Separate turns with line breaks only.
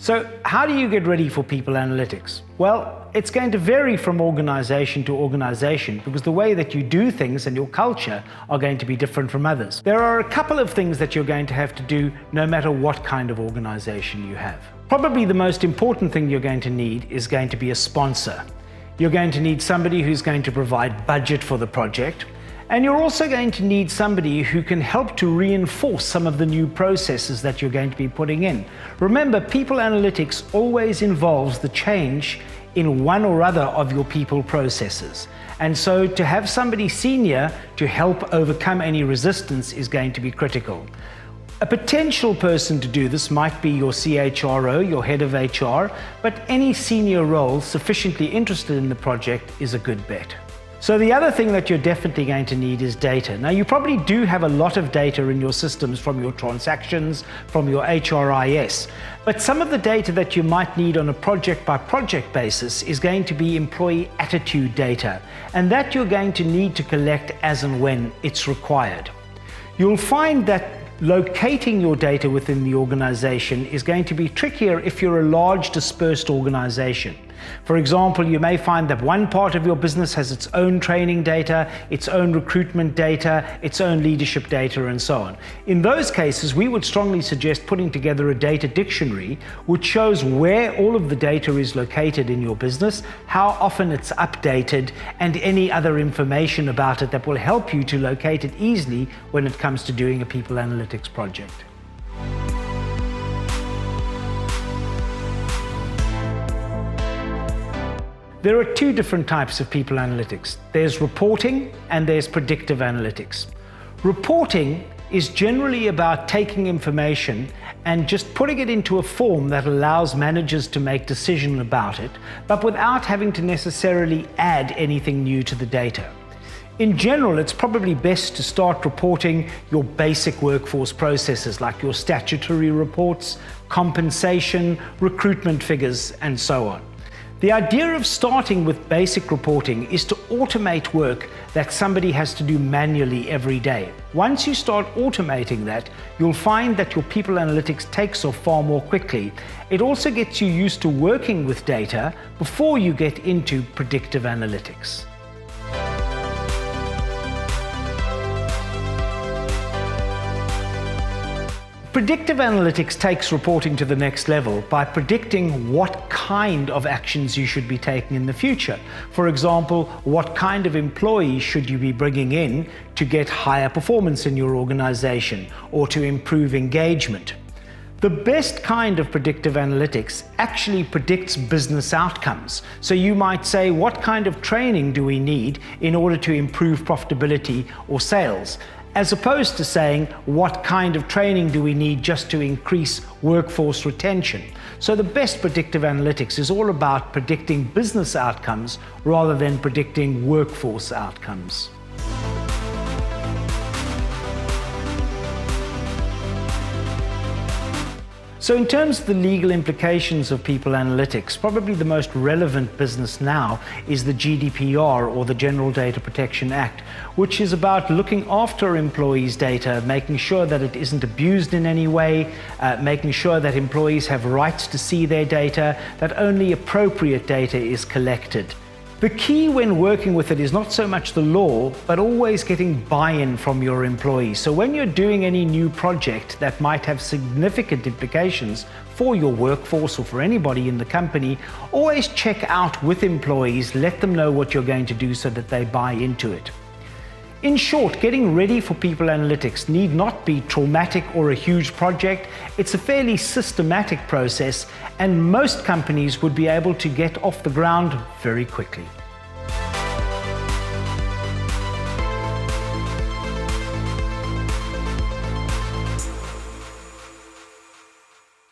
So how do you get ready for people analytics? Well, it's going to vary from organization to organization because the way that you do things and your culture are going to be different from others. There are a couple of things that you're going to have to do no matter what kind of organization you have. Probably the most important thing you're going to need is going to be a sponsor. You're going to need somebody who's going to provide budget for the project. And you're also going to need somebody who can help to reinforce some of the new processes that you're going to be putting in. Remember, people analytics always involves the change in one or other of your people processes. And so to have somebody senior to help overcome any resistance is going to be critical. A potential person to do this might be your CHRO, your head of HR, but any senior role sufficiently interested in the project is a good bet. So the other thing that you're definitely going to need is data. Now, you probably do have a lot of data in your systems from your transactions, from your HRIS, but some of the data that you might need on a project-by-project basis is going to be employee attitude data, and that you're going to need to collect as and when it's required. You'll find that locating your data within the organization is going to be trickier if you're a large dispersed organization. For example, you may find that one part of your business has its own training data, its own recruitment data, its own leadership data, and so on. In those cases, we would strongly suggest putting together a data dictionary which shows where all of the data is located in your business, how often it's updated, and any other information about it that will help you to locate it easily when it comes to doing a people analytics project. There are two different types of people analytics. There's reporting and there's predictive analytics. Reporting is generally about taking information and just putting it into a form that allows managers to make decisions about it, but without having to necessarily add anything new to the data. In general, it's probably best to start reporting your basic workforce processes like your statutory reports, compensation, recruitment figures, and so on. The idea of starting with basic reporting is to automate work that somebody has to do manually every day. Once you start automating that, you'll find that your people analytics takes off far more quickly. It also gets you used to working with data before you get into predictive analytics. Predictive analytics takes reporting to the next level by predicting what kind of actions you should be taking in the future. For example, what kind of employees should you be bringing in to get higher performance in your organization or to improve engagement. The best kind of predictive analytics actually predicts business outcomes. So you might say, what kind of training do we need in order to improve profitability or sales? As opposed to saying, what kind of training do we need just to increase workforce retention? So the best predictive analytics is all about predicting business outcomes rather than predicting workforce outcomes. So in terms of the legal implications of people analytics, probably the most relevant business now is the GDPR, or the General Data Protection Act, which is about looking after employees' data, making sure that it isn't abused in any way, making sure that employees have rights to see their data, that only appropriate data is collected. The key when working with it is not so much the law, but always getting buy-in from your employees. So when you're doing any new project that might have significant implications for your workforce or for anybody in the company, always check out with employees, let them know what you're going to do so that they buy into it. In short, getting ready for people analytics need not be traumatic or a huge project. It's a fairly systematic process, and most companies would be able to get off the ground very quickly.